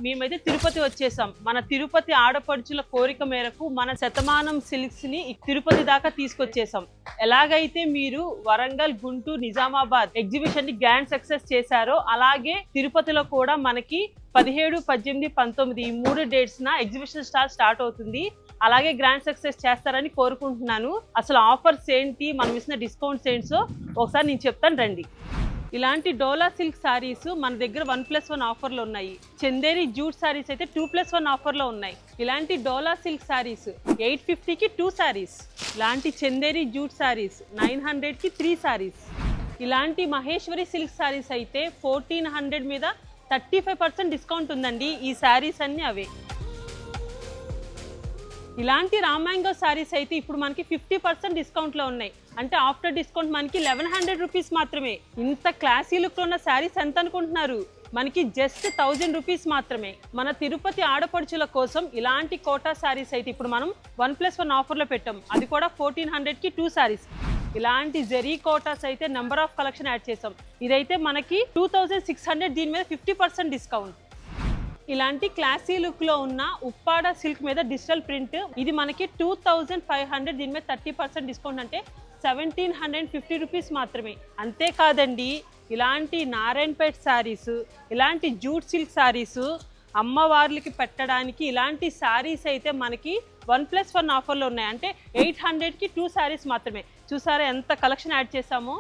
మేమైతే తిరుపతి వచ్చేసాం. మన తిరుపతి ఆడపడుచుల కోరిక మేరకు మన శతమానం సిల్క్స్ ని తిరుపతి దాకా తీసుకొచ్చేసాం. ఎలాగైతే మీరు వరంగల్, గుంటూరు, నిజామాబాద్ ఎగ్జిబిషన్ ని గ్రాండ్ సక్సెస్ చేశారో అలాగే తిరుపతిలో కూడా మనకి 17, 18, 19 ఈ 3 డేట్స్ నా ఎగ్జిబిషన్ స్టార్ట్ అవుతుంది. అలాగే గ్రాండ్ సక్సెస్ చేస్తారని కోరుకుంటున్నాను. అసలు ఆఫర్స్ ఏంటి, మనం ఇచ్చిన డిస్కౌంట్స్ ఏంటో ఒకసారి నేను చెప్తాను రండి. ఇలాంటి డోలా సిల్క్ సారీస్ మన దగ్గర 1+1 ఆఫర్లో ఉన్నాయి. చందేరి జూట్ సారీస్ అయితే 2+1 ఆఫర్లో ఉన్నాయి. ఇలాంటి డోలా సిల్క్ సారీస్ 850కి 2 సారీస్. ఇలాంటి చందేరి జూట్ సారీస్ 900కి 3 సారీస్. ఇలాంటి మహేశ్వరి సిల్క్ సారీస్ అయితే 1400 మీద 35% డిస్కౌంట్ ఉందండి. ఈ సారీస్ అన్నీ అవే. ఇలాంటి రామాంగో సారీస్ అయితే ఇప్పుడు మనకి 50% డిస్కౌంట్లో ఉన్నాయి. అంటే ఆఫ్టర్ డిస్కౌంట్ మనకి 1100 రూపీస్ మాత్రమే. ఇంత క్లాసీ లుక్లో ఉన్న సారీస్ ఎంత అనుకుంటున్నారు? మనకి జస్ట్ 1000 రూపీస్ మాత్రమే. మన తిరుపతి ఆడపడుచుల కోసం ఇలాంటి కోటా సారీస్ అయితే ఇప్పుడు మనం 1+1 ఆఫర్లో పెట్టాం. అది కూడా 1400కి 2 సారీస్. ఇలాంటి జెరీ కోటాస్ అయితే నెంబర్ ఆఫ్ కలెక్షన్ యాడ్ చేసాం. ఇదైతే మనకి 2600, దీని మీద 50% డిస్కౌంట్. ఇలాంటి క్లాసీ లుక్ లో ఉన్న ఉప్పాడ సిల్క్ మీద డిజిటల్ ప్రింట్, ఇది మనకి 2500, దీని మీద 30% డిస్కౌంట్. అంటే 1750 రూపీస్ మాత్రమే. అంతేకాదండి, ఇలాంటి నారాయణపేట్ శారీస్, ఇలాంటి జూట్ సిల్క్ శారీస్ అమ్మవార్లకి పెట్టడానికి ఇలాంటి శారీస్ అయితే మనకి 1+1 ఆఫర్లో ఉన్నాయి. అంటే 800కి 2 శారీస్ మాత్రమే. చూసారా ఎంత కలెక్షన్ యాడ్ చేసామో.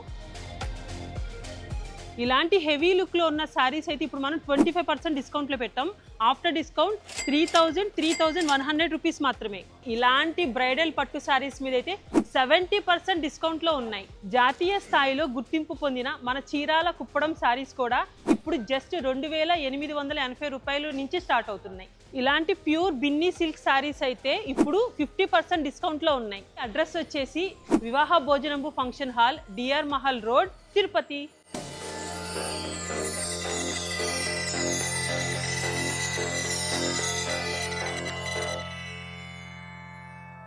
ఇలాంటి హెవీ లుక్లో ఉన్న శారీస్ అయితే ఇప్పుడు మనం 25% డిస్కౌంట్లో పెట్టాం. ఆఫ్టర్ డిస్కౌంట్ 3100 రూపీస్ మాత్రమే. ఇలాంటి బ్రైడల్ పట్టు శారీస్ మీద అయితే 70% డిస్కౌంట్లో ఉన్నాయి. జాతీయ స్థాయిలో గుర్తింపు పొందిన మన చీరాల కుప్పడం శారీస్ కూడా ఇప్పుడు జస్ట్ 2880 రూపాయల నుంచి స్టార్ట్ అవుతున్నాయి. ఇలాంటి ప్యూర్ బిన్నీ సిల్క్ శారీస్ అయితే ఇప్పుడు 50% డిస్కౌంట్లో ఉన్నాయి. అడ్రస్ వచ్చేసి వివాహ భోజనంబు function hall, DR Mahal road, Tirupati.